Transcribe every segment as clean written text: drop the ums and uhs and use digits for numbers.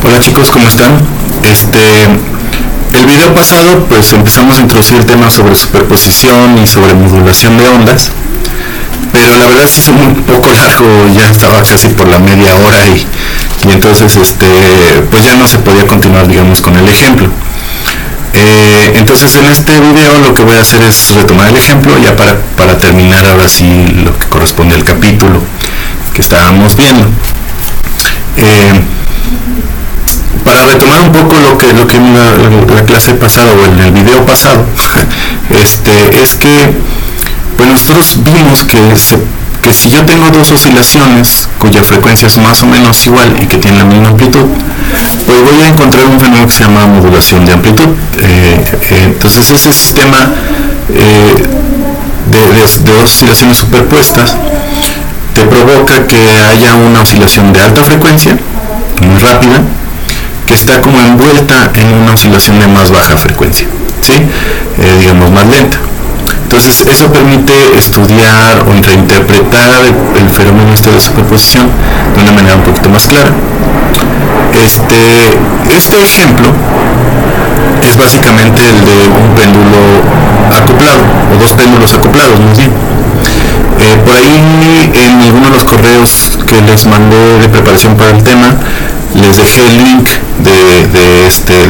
Hola chicos, ¿cómo están? El video pasado pues empezamos a introducir el tema sobre superposición y sobre modulación de ondas, pero la verdad se hizo un poco largo, ya estaba casi por la media hora y entonces pues ya no se podía continuar, digamos, con el ejemplo. Entonces en este video lo que voy a hacer es retomar el ejemplo ya para terminar ahora sí lo que corresponde al capítulo que estábamos viendo. Para retomar un poco lo que en la clase pasada o en el video pasado, es que pues nosotros vimos que si yo tengo dos oscilaciones cuya frecuencia es más o menos igual y que tienen la misma amplitud, pues voy a encontrar un fenómeno que se llama modulación de amplitud. Entonces ese sistema de dos oscilaciones superpuestas te provoca que haya una oscilación de alta frecuencia, muy rápida, que está como envuelta en una oscilación de más baja frecuencia, ¿sí? Digamos más lenta. Entonces eso permite estudiar o reinterpretar el fenómeno de superposición de una manera un poquito más clara. Este ejemplo es básicamente el de un péndulo acoplado, o dos péndulos acoplados, más bien. Por ahí en alguno de los correos que les mandé de preparación para el tema, les dejé el link de este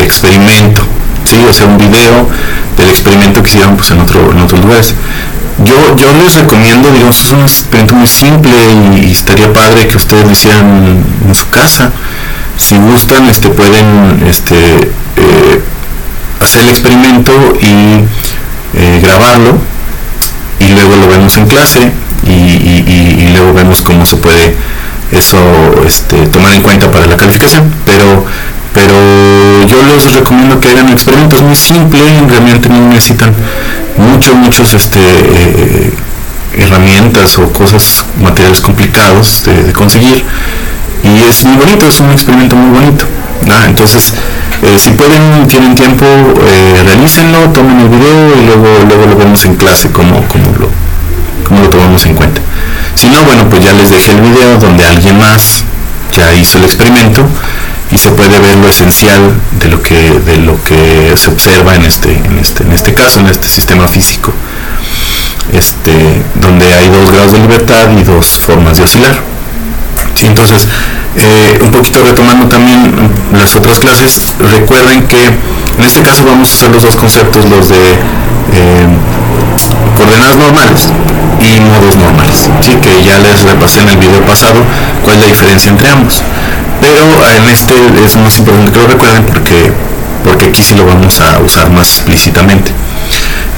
experimento, ¿sí? O sea, un video del experimento que hicieron pues, en otros lugares. Yo les recomiendo, digamos, es un experimento muy simple y estaría padre que ustedes lo hicieran en su casa. Si gustan, pueden hacer el experimento y grabarlo, y luego lo vemos en clase y luego vemos cómo se puede eso tomar en cuenta para la calificación, pero yo les recomiendo que hagan experimentos muy simples. Realmente no necesitan muchos herramientas o cosas, materiales complicados de conseguir, y es muy bonito, es un experimento muy bonito, ¿no? Entonces si pueden, tienen tiempo, realícenlo, tomen el video y luego lo vemos en clase cómo lo tomamos en cuenta. Si no, bueno, pues ya les dejé el video donde alguien más ya hizo el experimento y se puede ver lo esencial de lo que se observa en este caso, en este sistema físico, donde hay dos grados de libertad y dos formas de oscilar. Sí, entonces, un poquito retomando también las otras clases, recuerden que en este caso vamos a usar los dos conceptos, los de coordenadas normales y modos normales, ¿sí? Que ya les repasé en el video pasado cuál es la diferencia entre ambos, pero en este es más importante que lo recuerden porque aquí sí lo vamos a usar más explícitamente.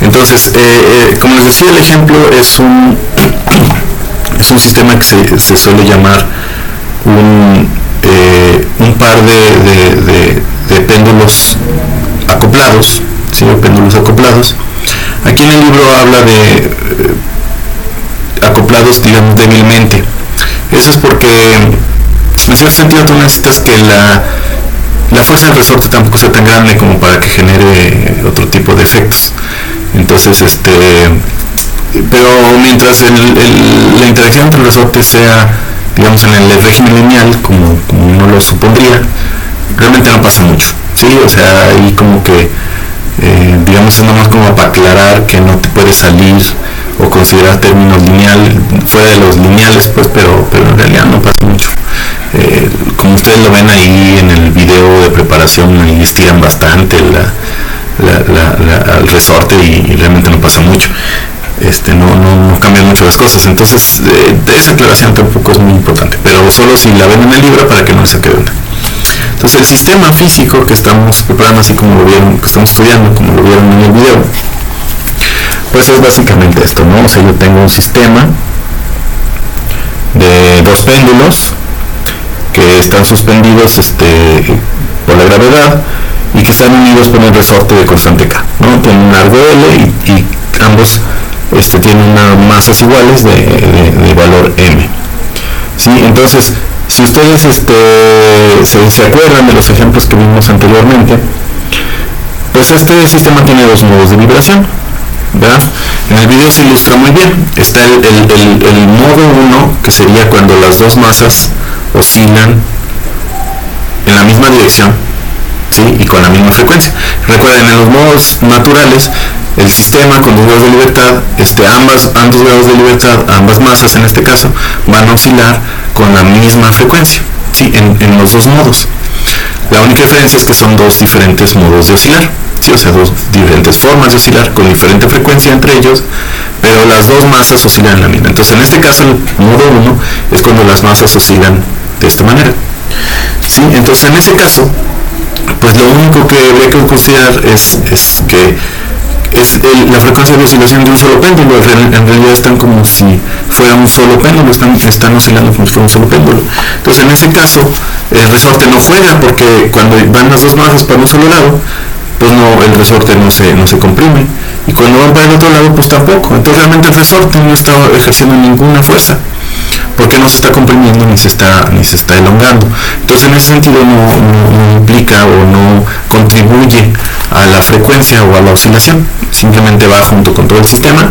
Entonces, como les decía, el ejemplo es un sistema que se suele llamar un par de péndulos acoplados, ¿sí? Péndulos acoplados. Aquí en el libro habla de acoplados, digamos, débilmente. Eso es porque en cierto sentido tú necesitas que la fuerza del resorte tampoco sea tan grande como para que genere otro tipo de efectos. Entonces, pero mientras la interacción entre el resorte sea, digamos, en el régimen lineal, como uno lo supondría, realmente no pasa mucho, ¿sí? O sea, ahí como que digamos, es nomás como para aclarar que no te puedes salir o considerar términos fuera de los lineales, pues, pero en realidad no pasa mucho. Como ustedes lo ven ahí en el video de preparación, ahí estiran bastante al resorte y realmente no pasa mucho. No cambian mucho las cosas. Entonces, esa aclaración tampoco es muy importante, pero solo si la ven en el libro para que no se quede. Entonces, el sistema físico que estamos preparando, así como lo vieron, que estamos estudiando, como lo vieron en el video, pues es básicamente esto, ¿no? O sea, yo tengo un sistema de dos péndulos que están suspendidos por la gravedad y que están unidos por un resorte de constante K, ¿no? Tienen un largo L y ambos tienen unas masas iguales de valor M, ¿sí? Entonces, si ustedes se acuerdan de los ejemplos que vimos anteriormente, pues este sistema tiene dos modos de vibración, ¿verdad? En el video se ilustra muy bien. Está el modo 1, que sería cuando las dos masas oscilan en la misma dirección, ¿sí? Y con la misma frecuencia. Recuerden, en los modos naturales, el sistema con 2 grados de libertad, ambos grados de libertad, ambas masas en este caso, van a oscilar con la misma frecuencia, ¿sí? En los dos modos. La única diferencia es que son dos diferentes modos de oscilar, ¿sí? O sea, dos diferentes formas de oscilar con diferente frecuencia entre ellos, pero las dos masas oscilan en la misma. Entonces, en este caso, el modo 1 es cuando las masas oscilan de esta manera, ¿sí? Entonces, en ese caso, pues lo único que habría que considerar es que es la frecuencia de oscilación de un solo péndulo. En realidad están como si fuera un solo péndulo, están oscilando como si fuera un solo péndulo. Entonces, en ese caso, el resorte no juega, porque cuando van las dos masas para un solo lado, pues no, el resorte no se comprime, y cuando van para el otro lado, pues tampoco. Entonces realmente el resorte no está ejerciendo ninguna fuerza, porque no se está comprimiendo ni se está elongando. Entonces, en ese sentido no implica o no contribuye a la frecuencia o a la oscilación, simplemente va junto con todo el sistema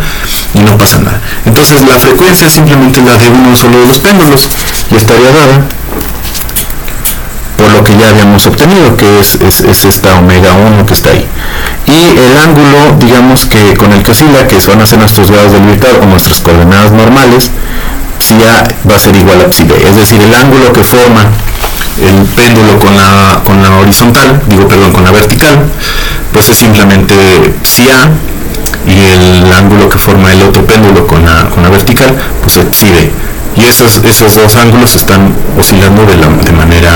y no pasa nada. Entonces, la frecuencia simplemente es la de uno solo de los péndulos, y estaría dada por lo que ya habíamos obtenido, que es esta omega 1 que está ahí. Y el ángulo, digamos, que con el que oscila, que van a ser nuestros grados de libertad o nuestras coordenadas normales, si A va a ser igual a psi B, es decir, el ángulo que forma el péndulo con la horizontal, con la vertical, pues es simplemente psi A, y el ángulo que forma el otro péndulo con la vertical, pues es psi B. Y esos dos ángulos están oscilando de manera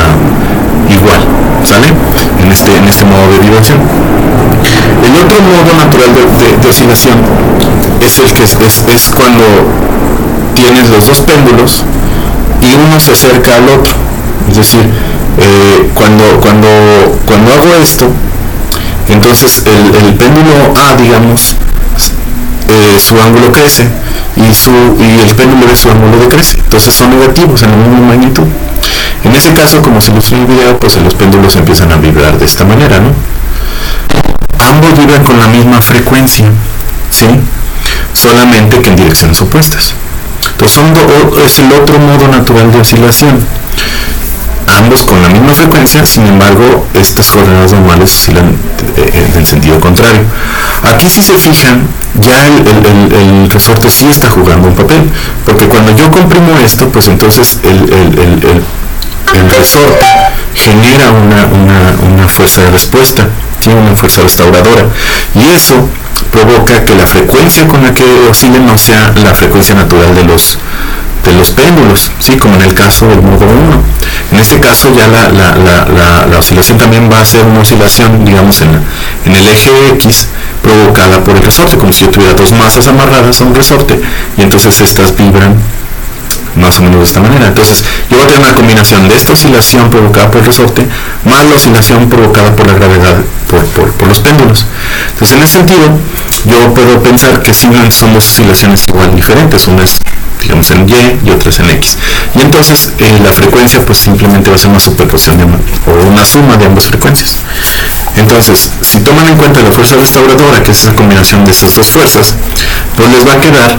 igual, ¿sale? En este modo de vibración. El otro modo natural de oscilación es el que es cuando tienes los dos péndulos y uno se acerca al otro. Es decir, cuando hago esto, entonces el péndulo A, digamos, su ángulo crece, y el péndulo de su ángulo decrece. Entonces son negativos en la misma magnitud. En ese caso, como se ilustró en el video, pues los péndulos empiezan a vibrar de esta manera, ¿no? Ambos vibran con la misma frecuencia, ¿sí? Solamente que en direcciones opuestas. Entonces es el otro modo natural de oscilación. Ambos con la misma frecuencia, sin embargo, estas coordenadas normales oscilan en sentido contrario. Aquí, si se fijan, ya el resorte sí está jugando un papel, porque cuando yo comprimo esto, pues entonces el resorte genera una fuerza de respuesta, ¿sí? Una fuerza restauradora, y eso provoca que la frecuencia con la que oscilen no sea la frecuencia natural de los péndulos, ¿sí? Como en el caso del modo 1. En ese caso ya la oscilación también va a ser una oscilación, digamos, en el eje X, provocada por el resorte, como si yo tuviera dos masas amarradas a un resorte, y entonces estas vibran más o menos de esta manera. Entonces yo voy a tener una combinación de esta oscilación provocada por el resorte más la oscilación provocada por la gravedad por los péndulos. Entonces, en ese sentido, yo puedo pensar que simplemente son dos oscilaciones igual diferentes, una es, digamos, en Y otra es en X, y entonces la frecuencia pues simplemente va a ser una superposición o una suma de ambas frecuencias. Entonces, si toman en cuenta la fuerza restauradora, que es esa combinación de esas dos fuerzas, pues les va a quedar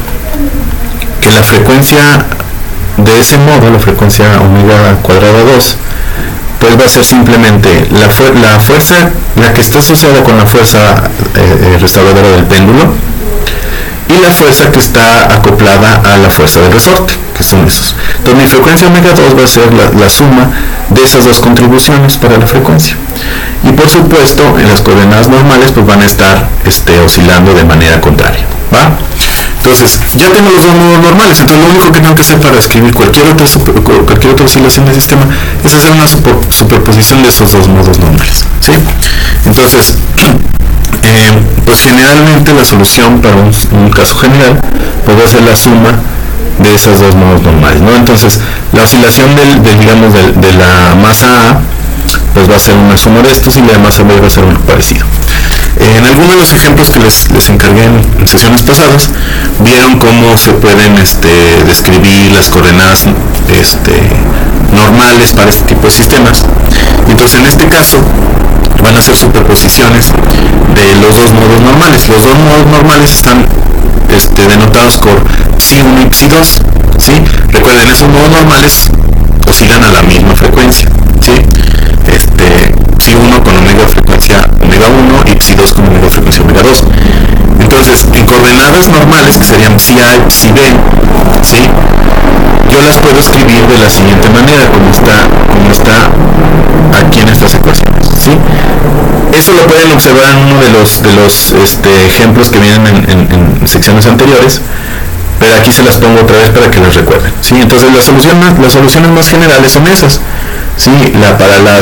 que la frecuencia de ese modo, la frecuencia omega cuadrada 2, pues va a ser simplemente la fuerza, la que está asociada con la fuerza restauradora del péndulo, y la fuerza que está acoplada a la fuerza del resorte, que son esos. Entonces mi frecuencia omega 2 va a ser la suma de esas dos contribuciones para la frecuencia. Y por supuesto, en las coordenadas normales pues van a estar oscilando de manera contraria, ¿va? Entonces, ya tengo los dos modos normales. Entonces, lo único que tengo que hacer para escribir cualquier otra oscilación del sistema es hacer una superposición de esos dos modos normales, ¿sí? Entonces, pues generalmente la solución para un caso general puede ser la suma de esos dos modos normales, ¿no? Entonces, la oscilación digamos, de la masa A, pues va a ser una suma de estos, y la de masa B va a ser algo parecido. En algunos de los ejemplos que les encargué en sesiones pasadas, vieron cómo se pueden describir las coordenadas normales para este tipo de sistemas. Entonces, en este caso, van a ser superposiciones de los dos modos normales. Los dos modos normales están denotados por psi1 y psi2, ¿sí? Recuerden, esos modos normales oscilan a la misma frecuencia, ¿sí? psi 2 con omega frecuencia omega 2. Entonces, en coordenadas normales, que serían psi A y psi B, ¿sí?, yo las puedo escribir de la siguiente manera, como está aquí en estas ecuaciones, ¿sí? Eso lo pueden observar en uno de los ejemplos que vienen en secciones anteriores, pero aquí se las pongo otra vez para que las recuerden, ¿sí? Entonces las soluciones más generales son esas, ¿sí? Para la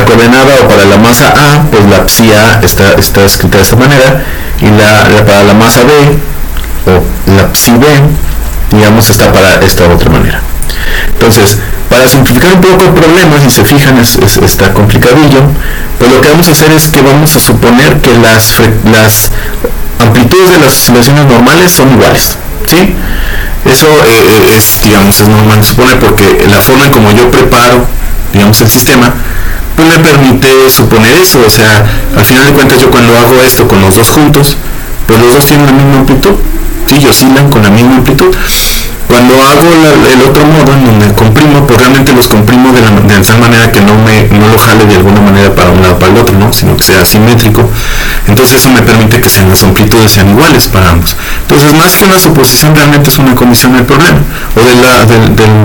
coordenada o para la masa A, pues la psi A está escrita de esta manera, y para la masa B o la psi B, digamos, está para esta otra manera. Entonces, para simplificar un poco el problema, si se fijan, está complicadillo, pues lo que vamos a hacer es que vamos a suponer que las amplitudes de las oscilaciones normales son iguales, ¿sí? Eso es normal de suponer, porque la forma en como yo preparo, digamos, el sistema, pues me permite suponer eso. O sea, al final de cuentas, yo cuando hago esto con los dos juntos, pues los dos tienen la misma amplitud, ¿sí? Y oscilan con la misma amplitud. Cuando hago el otro modo, en donde comprimo, pues realmente los comprimo de tal manera que no lo jale de alguna manera para un lado para el otro, ¿no?, sino que sea simétrico. Entonces eso me permite que las amplitudes sean iguales para ambos. Entonces, más que una suposición, realmente es una condición del problema, o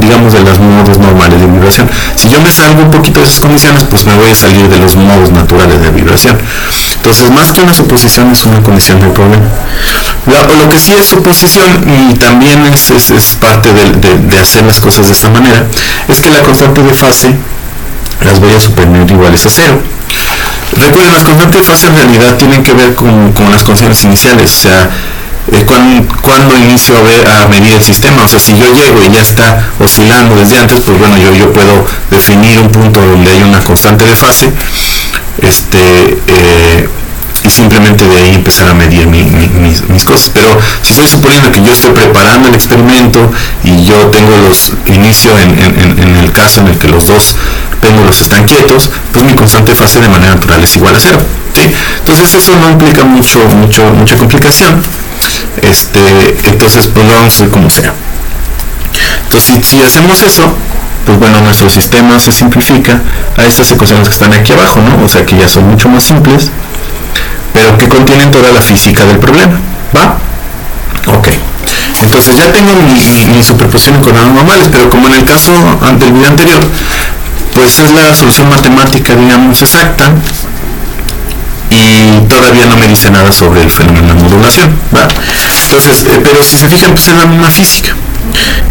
digamos, de los modos normales de vibración. Si yo me salgo un poquito de esas condiciones, pues me voy a salir de los modos naturales de vibración. Entonces, más que una suposición, es una condición del problema. Lo que sí es suposición, y también es parte de hacer las cosas de esa manera, es que la constante de fase las voy a suponer iguales a cero. Recuerden, las constantes de fase en realidad tienen que ver con las condiciones iniciales, o sea, cuando inicio a medir el sistema. O sea, si yo llego y ya está oscilando desde antes, pues bueno, yo puedo definir un punto donde hay una constante de fase, y simplemente de ahí empezar a medir mis cosas. Pero si estoy suponiendo que yo estoy preparando el experimento y yo inicio en el caso en el que los dos péndulos están quietos, pues mi constante de fase de manera natural es igual a cero, ¿sí? Entonces eso no implica mucha complicación. Entonces pues lo vamos a hacer como sea. Entonces si hacemos eso, pues bueno, nuestro sistema se simplifica a estas ecuaciones que están aquí abajo, ¿no? O sea, que ya son mucho más simples, pero que contienen toda la física del problema, ¿va? Ok. Entonces ya tengo mi superposición en coordenadas normales, pero como en el caso del video anterior, pues es la solución matemática, digamos, exacta, y todavía no me dice nada sobre el fenómeno de modulación, ¿va? Entonces, pero si se fijan, pues es la misma física.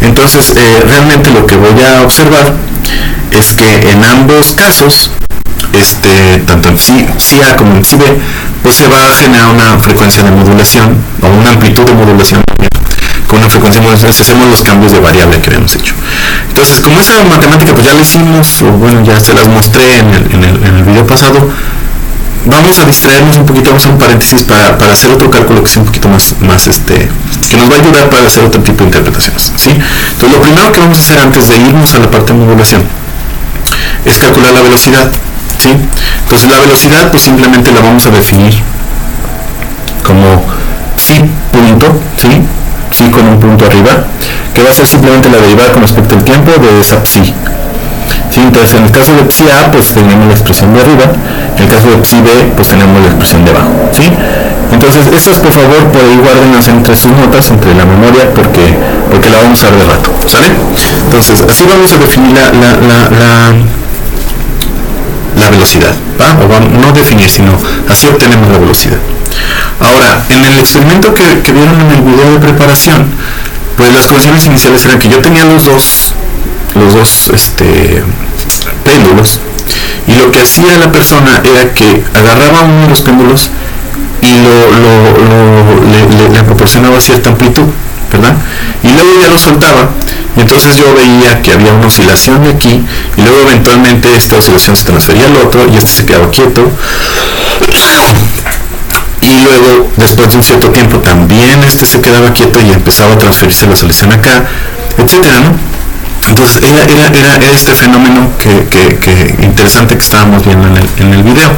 Entonces, realmente lo que voy a observar es que en ambos casos, tanto en psi A como en psi B, pues se va a generar una frecuencia de modulación, o una amplitud de modulación con una frecuencia de modulación, si hacemos los cambios de variable que habíamos hecho. Entonces, como esa matemática pues ya la hicimos, o bueno, ya se las mostré en el video pasado, vamos a distraernos un poquito, vamos a hacer un paréntesis para hacer otro cálculo que sea un poquito más que nos va a ayudar para hacer otro tipo de interpretaciones, ¿sí? Entonces, lo primero que vamos a hacer antes de irnos a la parte de modulación es calcular la velocidad, ¿sí? Entonces, la velocidad pues simplemente la vamos a definir como psi punto, ¿sí? Psi con un punto arriba, que va a ser simplemente la derivada con respecto al tiempo de esa psi. ¿Sí? Entonces, en el caso de psi A, pues tenemos la expresión de arriba, en el caso de psi B, pues tenemos la expresión de abajo, ¿sí? Entonces, estas por favor, por ahí guárdenlas entre sus notas, entre la memoria, porque la vamos a usar de rato, ¿sale? Entonces, así vamos a definir la velocidad, ¿va? O no definir, sino así obtenemos la velocidad. Ahora, en el experimento que vieron en el video de preparación, pues las condiciones iniciales eran que yo tenía los dos péndulos, y lo que hacía la persona era que agarraba uno de los péndulos y le proporcionaba cierta amplitud, ¿verdad? Y luego ya lo soltaba, y entonces yo veía que había una oscilación de aquí, y luego eventualmente esta oscilación se transfería al otro, y se quedaba quieto, y luego después de un cierto tiempo también se quedaba quieto y empezaba a transferirse la oscilación acá, etcétera, ¿no? Entonces era este fenómeno que interesante que estábamos viendo en el video.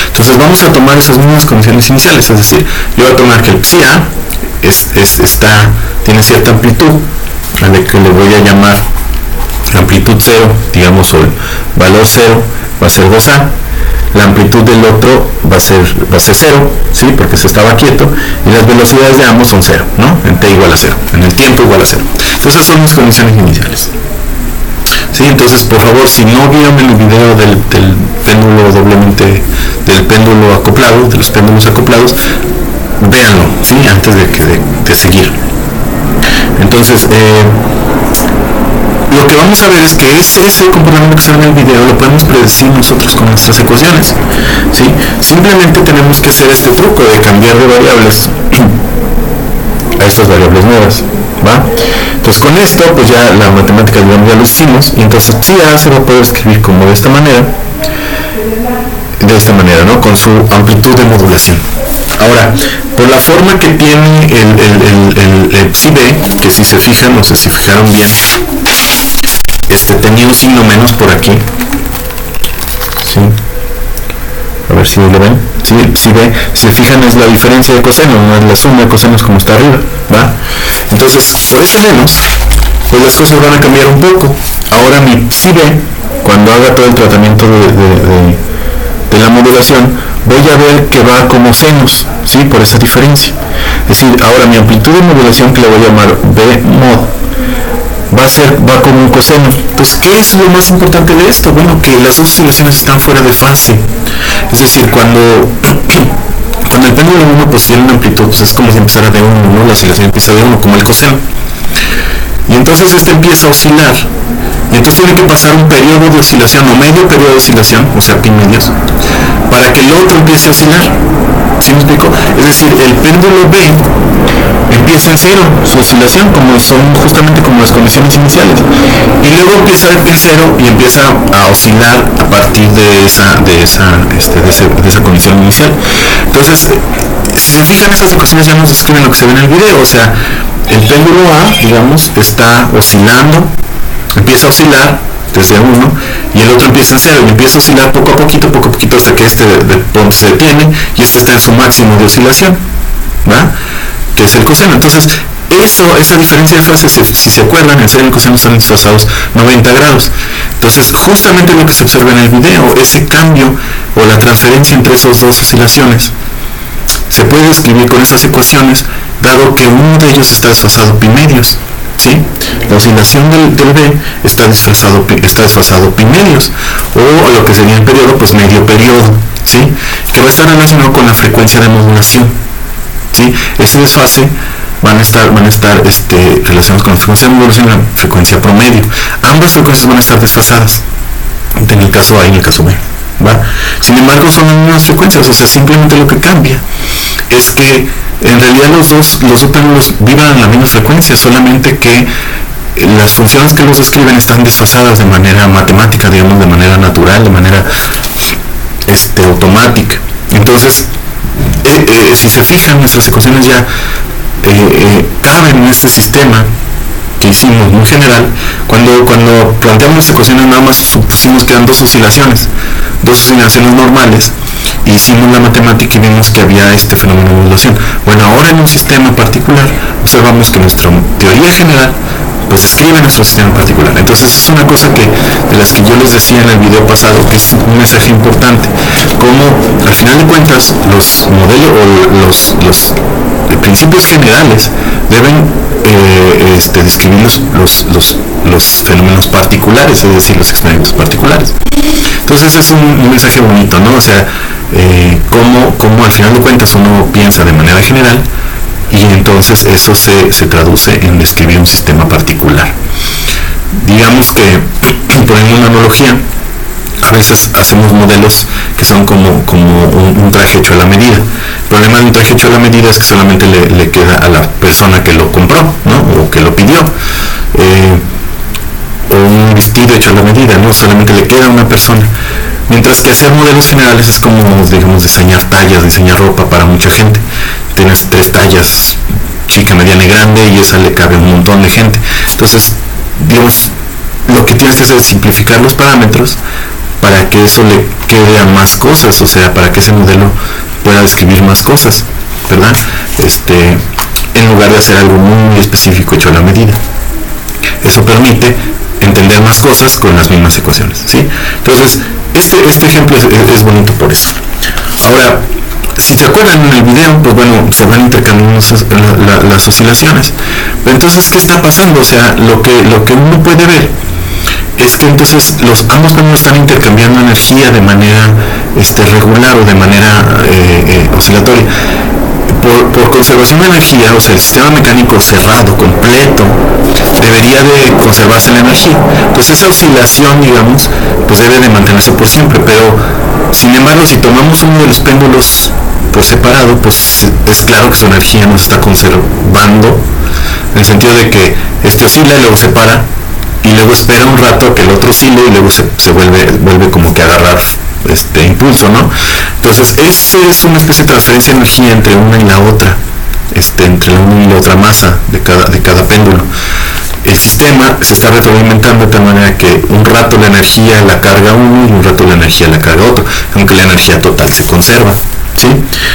Entonces vamos a tomar esas mismas condiciones iniciales, es decir, yo voy a tomar que el psi A tiene cierta amplitud, a la que le voy a llamar amplitud 0, digamos, o el valor 0 va a ser 2A, la amplitud del otro va a ser 0, ¿sí? Porque se estaba quieto, y las velocidades de ambos son 0, ¿no? En t igual a 0, en el tiempo igual a 0. Entonces esas son mis condiciones iniciales. ¿Sí? Entonces, por favor, si no vieron el video del péndulo del péndulo acoplado, de los péndulos acoplados, véanlo, ¿sí? Antes de seguir. Entonces, lo que vamos a ver es que ese comportamiento que sale en el video lo podemos predecir nosotros con nuestras ecuaciones, ¿sí? Simplemente tenemos que hacer este truco de cambiar de variables a estas variables nuevas, ¿va? Entonces con esto, pues ya la matemática ya lo hicimos, y entonces A se va a poder escribir como de esta manera, ¿no? Con su amplitud de modulación. Ahora, por la forma que tiene el psi b, que si se fijan, no sé si fijaron bien, tenía un signo menos por aquí, ¿sí? A ver si lo ven. Sí, si se fijan, es la diferencia de coseno, no es la suma de cosenos como está arriba, ¿va? Entonces, por ese menos, pues las cosas van a cambiar un poco. Ahora mi psi b, cuando haga todo el tratamiento de la modulación, voy a ver que va como senos, ¿sí? Por esa diferencia. Es decir, ahora mi amplitud de modulación, que le voy a llamar b mod, va como un coseno. Pues, ¿qué es lo más importante de esto? Bueno, que las dos oscilaciones están fuera de fase. Es decir, cuando el péndulo 1 pues tiene una amplitud, pues es como si empezara de 1, ¿no? La oscilación empieza de 1, como el coseno. Y entonces empieza a oscilar. Y entonces tiene que pasar un periodo de oscilación, o medio periodo de oscilación, o sea, pi medios, para que el otro empiece a oscilar. ¿Sí me explico? Es decir, el péndulo B empieza en 0, su oscilación, son justamente como las condiciones iniciales. Y luego empieza en 0 y empieza a oscilar a partir de esa condición inicial. Entonces, si se fijan, esas ecuaciones ya nos describen lo que se ve en el video. O sea, el péndulo A, digamos, está oscilando, empieza a oscilar desde 1, y el otro empieza en 0, y empieza a oscilar poco a poquito hasta que de pronto se detiene, y está en su máximo de oscilación, ¿va? Que es el coseno. Entonces, esa diferencia de fase, si se acuerdan, el seno y el coseno están desfasados 90 grados. Entonces, justamente lo que se observa en el video, ese cambio o la transferencia entre esas dos oscilaciones, se puede describir con estas ecuaciones, dado que uno de ellos está desfasado pi medios, ¿sí? La oscilación del B está desfasado pi medios, o lo que sería el periodo, pues medio periodo, ¿sí? Que va a estar relacionado con la frecuencia de modulación, ¿sí? Ese desfase van a estar relacionados con la frecuencia de modulación y la frecuencia promedio. Ambas frecuencias van a estar desfasadas, en el caso A y en el caso B, ¿va? Sin embargo, son las mismas frecuencias. O sea, simplemente lo que cambia es que en realidad los dos péndulos vibran en la misma frecuencia, solamente que las funciones que los describen están desfasadas de manera matemática, digamos, de manera natural, de manera automática. Entonces, si se fijan, nuestras ecuaciones ya caben en este sistema que hicimos muy general. Cuando planteamos las ecuaciones, nada más supusimos que eran dos oscilaciones normales, y hicimos la matemática y vimos que había este fenómeno de modulación. Bueno, ahora en un sistema particular observamos que nuestra teoría general pues describe nuestro sistema particular. Entonces es una cosa de las que yo les decía en el video pasado, que es un mensaje importante, como al final de cuentas los modelos o los principios generales deben describir los fenómenos particulares, es decir, los experimentos particulares. Entonces es un mensaje bonito, ¿no? O sea, como al final de cuentas uno piensa de manera general, y entonces eso se traduce en describir un sistema particular. Digamos que, poniendo una analogía, a veces hacemos modelos que son como un traje hecho a la medida. El problema de un traje hecho a la medida es que solamente le queda a la persona que lo compró, ¿no? O que lo pidió. O un vestido hecho a la medida, ¿no? Solamente le queda a una persona. Mientras que hacer modelos generales es como, digamos, diseñar tallas, diseñar ropa para mucha gente. Tienes 3 tallas, chica, mediana y grande, y esa le cabe a un montón de gente. Entonces, digamos, lo que tienes que hacer es simplificar los parámetros para que eso le quede a más cosas, o sea, para que ese modelo pueda describir más cosas, ¿verdad? En lugar de hacer algo muy específico hecho a la medida. Eso permite entender entender más cosas con las mismas ecuaciones, ¿sí? Entonces, este ejemplo es bonito por eso. Ahora, si se acuerdan en el video, pues bueno, se van intercambiando las oscilaciones. Pero entonces, ¿qué está pasando? O sea, lo que uno puede ver es que entonces ambos pendulos están intercambiando energía de manera regular o de manera oscilatoria. Por conservación de energía, o sea, el sistema mecánico cerrado, completo, debería de conservarse la energía. Entonces esa oscilación, digamos, pues debe de mantenerse por siempre, pero sin embargo, si tomamos uno de los péndulos por separado, pues es claro que su energía no se está conservando, en el sentido de que oscila y luego se para, y luego espera un rato a que el otro oscile y luego se vuelve como que a agarrar impulso, ¿no? Entonces es una especie de transferencia de energía entre una y la otra, entre una y la otra masa de cada péndulo. El sistema se está retroalimentando de tal manera que un rato la energía la carga uno y un rato la energía la carga otro, aunque la energía total se conserva, ¿sí?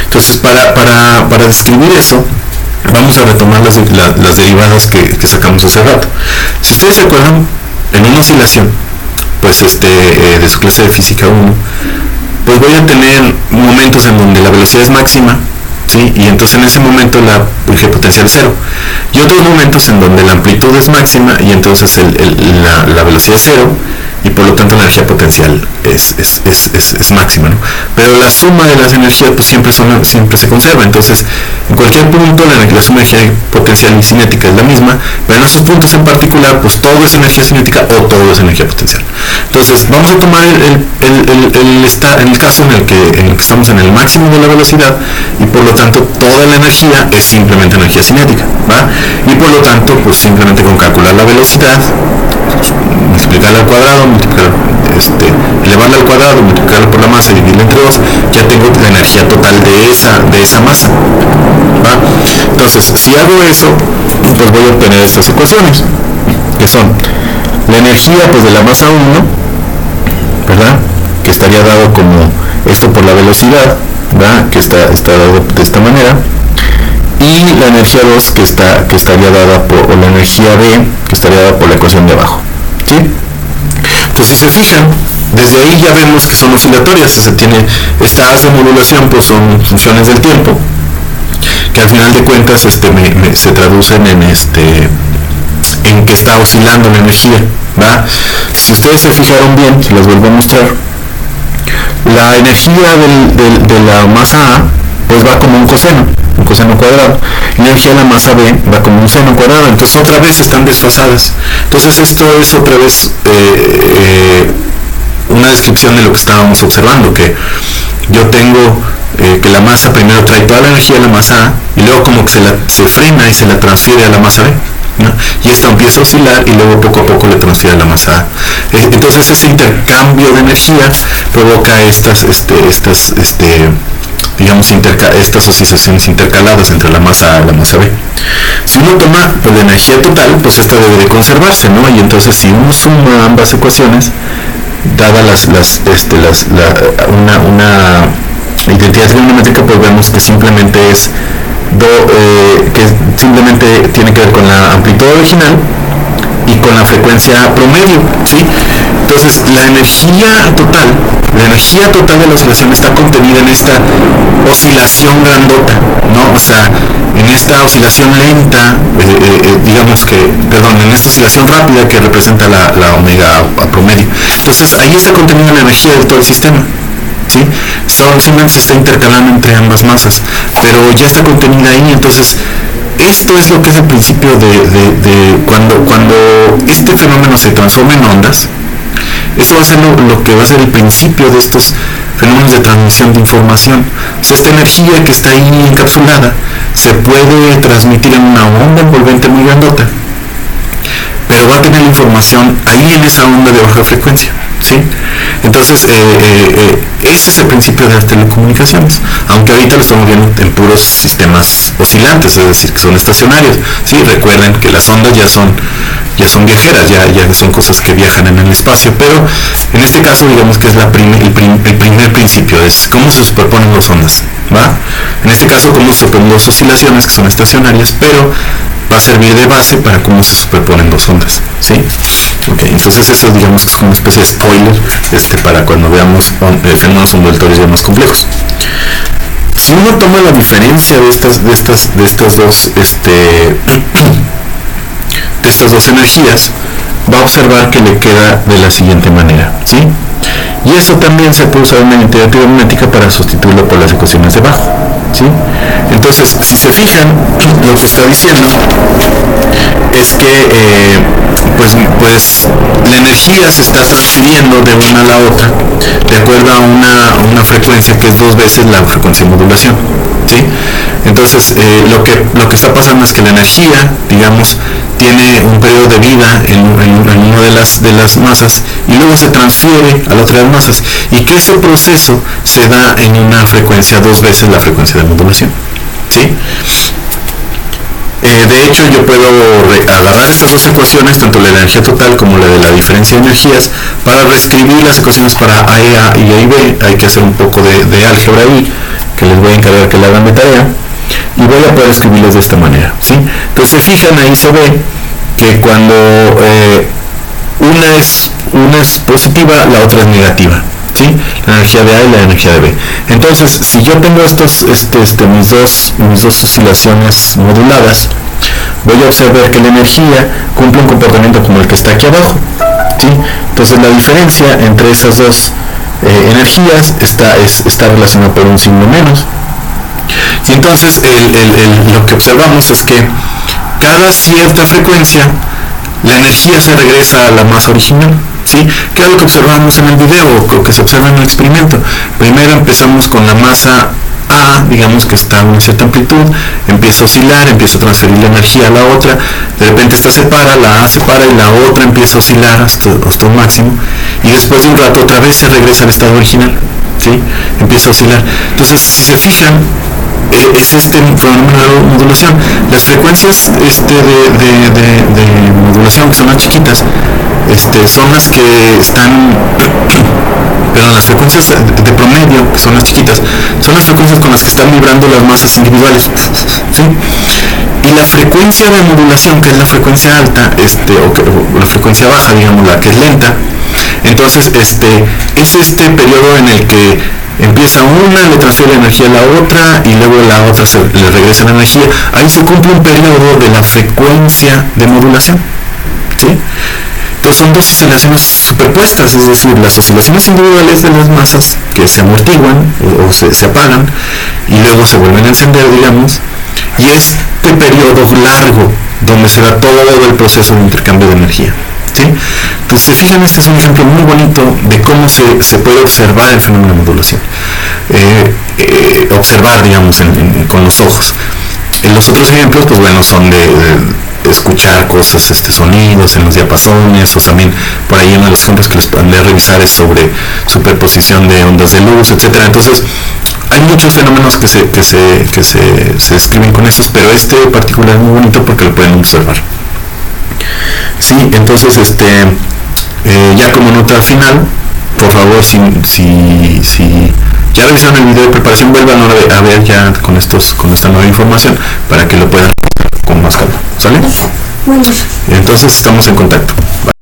Entonces para describir eso, vamos a retomar las derivadas que sacamos hace rato. Si ustedes se acuerdan, en una oscilación, pues de su clase de física 1, pues voy a tener momentos en donde la velocidad es máxima, ¿sí? Y entonces en ese momento la energía potencial es cero, y otros momentos en donde la amplitud es máxima y entonces la velocidad es cero, y por lo tanto la energía potencial es máxima, ¿no? Pero la suma de las energías pues siempre se conserva. Entonces en cualquier punto la suma de energía potencial y cinética es la misma, pero en esos puntos en particular pues todo es energía cinética o todo es energía potencial. Entonces vamos a tomar el caso en el que estamos en el máximo de la velocidad, y por lo tanto toda la energía es simplemente energía cinética, ¿va? Y por lo tanto pues simplemente con calcular la velocidad, multiplicarla al cuadrado, elevarla al cuadrado, multiplicarla por la masa y dividirla entre 2, ya tengo la energía total de esa masa, ¿va? Entonces, si hago eso, pues voy a obtener estas ecuaciones, que son la energía pues de la masa 1, ¿verdad? Que estaría dado como esto por la velocidad, ¿verdad? Que está dado de esta manera, y la energía 2 que estaría dada o la energía B que estaría dada por la ecuación de abajo, ¿sí? Entonces, si se fijan, desde ahí ya vemos que son oscilatorias. Se tiene esta haz de modulación, pues son funciones del tiempo, que al final de cuentas se traducen en que está oscilando la energía, ¿va? Si ustedes se fijaron bien, si les vuelvo a mostrar, la energía de la masa A pues va como un coseno cuadrado, y la energía de la masa B va como un seno cuadrado. Entonces otra vez están desfasadas. Entonces esto es otra vez una descripción de lo que estábamos observando, que yo tengo que la masa primero trae toda la energía de la masa A y luego como que se frena y se la transfiere a la masa B, ¿no? Y esto empieza a oscilar y luego poco a poco le transfiere a la masa A. Entonces ese intercambio de energía provoca estas oscilaciones intercaladas entre la masa A y la masa B. Si uno toma pues, la energía total, pues esta debe de conservarse, ¿no? Y entonces si uno suma ambas ecuaciones, dada una identidad trigonométrica, pues vemos que simplemente tiene que ver con la amplitud original y con la frecuencia promedio, ¿sí? Entonces la energía total de la oscilación está contenida en esta oscilación grandota, ¿no? O sea, en esta oscilación lenta, en esta oscilación rápida que representa la omega a promedio. Entonces ahí está contenida la energía de todo el sistema, ¿sí? Simplemente se está intercalando entre ambas masas, pero ya está contenida ahí. Entonces esto es lo que es el principio de cuando este fenómeno se transforma en ondas. Eso va a ser lo que va a ser el principio de estos fenómenos de transmisión de información. O sea, esta energía que está ahí encapsulada se puede transmitir en una onda envolvente muy grandota, pero va a tener la información ahí en esa onda de baja frecuencia, ¿sí? Entonces ese es el principio de las telecomunicaciones, aunque ahorita lo estamos viendo en puros sistemas oscilantes, es decir, que son estacionarios, ¿sí? Recuerden que las ondas ya son viajeras, ya son cosas que viajan en el espacio, pero en este caso digamos que es el primer principio, es cómo se superponen las ondas, ¿va? En este caso cómo se superponen las oscilaciones, que son estacionarias, pero va a servir de base para cómo se superponen dos ondas, ¿sí? Okay, entonces eso digamos que es como una especie de spoiler para cuando veamos fenómenos ondulatorios ya más complejos. Si uno toma la diferencia de estas dos energías, va a observar que le queda de la siguiente manera, ¿sí? Y eso también se puede usar en la identidad trigonométrica para sustituirlo por las ecuaciones de abajo, ¿sí? Entonces, si se fijan, lo que está diciendo es que pues la energía se está transfiriendo de una a la otra de acuerdo a una frecuencia que es 2 veces la frecuencia de modulación, ¿sí? Entonces lo que está pasando es que la energía, digamos, tiene un periodo de vida en una de las masas y luego se transfiere a la otra de las masas, y que ese proceso se da en una frecuencia 2 veces la frecuencia de modulación, ¿sí? De hecho, yo puedo agarrar estas dos ecuaciones, tanto la de la energía total como la de la diferencia de energías, para reescribir las ecuaciones para AEA y AIB. Hay que hacer un poco de álgebra ahí, que les voy a encargar que la hagan de tarea, y voy a poder escribirles de esta manera, ¿sí? Entonces, se fijan, ahí se ve que cuando una es positiva, la otra es negativa, ¿sí? La energía de A y la energía de B. Entonces, si yo tengo mis dos oscilaciones moduladas, voy a observar que la energía cumple un comportamiento como el que está aquí abajo, ¿sí? Entonces, la diferencia entre esas dos energías está relacionada por un signo menos. Y entonces, lo que observamos es que cada cierta frecuencia, la energía se regresa a la masa original, ¿sí? Que es lo que observamos en el video, o que se observa en el experimento. Primero empezamos con la masa A, digamos que está a una cierta amplitud, empieza a oscilar, empieza a transferir la energía a la otra, de repente esta separa, la A separa y la otra empieza a oscilar hasta un máximo, y después de un rato otra vez se regresa al estado original, ¿sí? Empieza a oscilar. Entonces, si se fijan, es fenómeno de modulación. Las frecuencias de modulación, que son las chiquitas, son las que están, perdón, las frecuencias de promedio, que son las chiquitas, son las frecuencias con las que están vibrando las masas individuales, ¿sí? Y la frecuencia de modulación, que es la frecuencia alta, o la frecuencia baja, digamos, la que es lenta, entonces es periodo en el que empieza una, le transfiere energía a la otra y luego la otra le regresa la energía. Ahí se cumple un periodo de la frecuencia de modulación, ¿sí? Entonces son dos oscilaciones superpuestas, es decir, las oscilaciones individuales de las masas que se amortiguan o se apagan y luego se vuelven a encender, digamos, y este periodo largo donde se da todo el proceso de intercambio de energía, ¿sí? Entonces, se fijan, este es un ejemplo muy bonito de cómo se puede observar el fenómeno de modulación. Observar, digamos, con los ojos. Los otros ejemplos, pues bueno, son de escuchar cosas, sonidos en los diapasones, o también por ahí uno de los ejemplos que les mandé a revisar es sobre superposición de ondas de luz, etcétera. Entonces, hay muchos fenómenos que se describen con estos, pero este en particular es muy bonito porque lo pueden observar. Sí, entonces ya como nota final, por favor, si ya revisaron el video de preparación, vuelvan a ver ya con esta nueva información para que lo puedan con más calma, ¿sale? Bueno. Entonces estamos en contacto. Bye.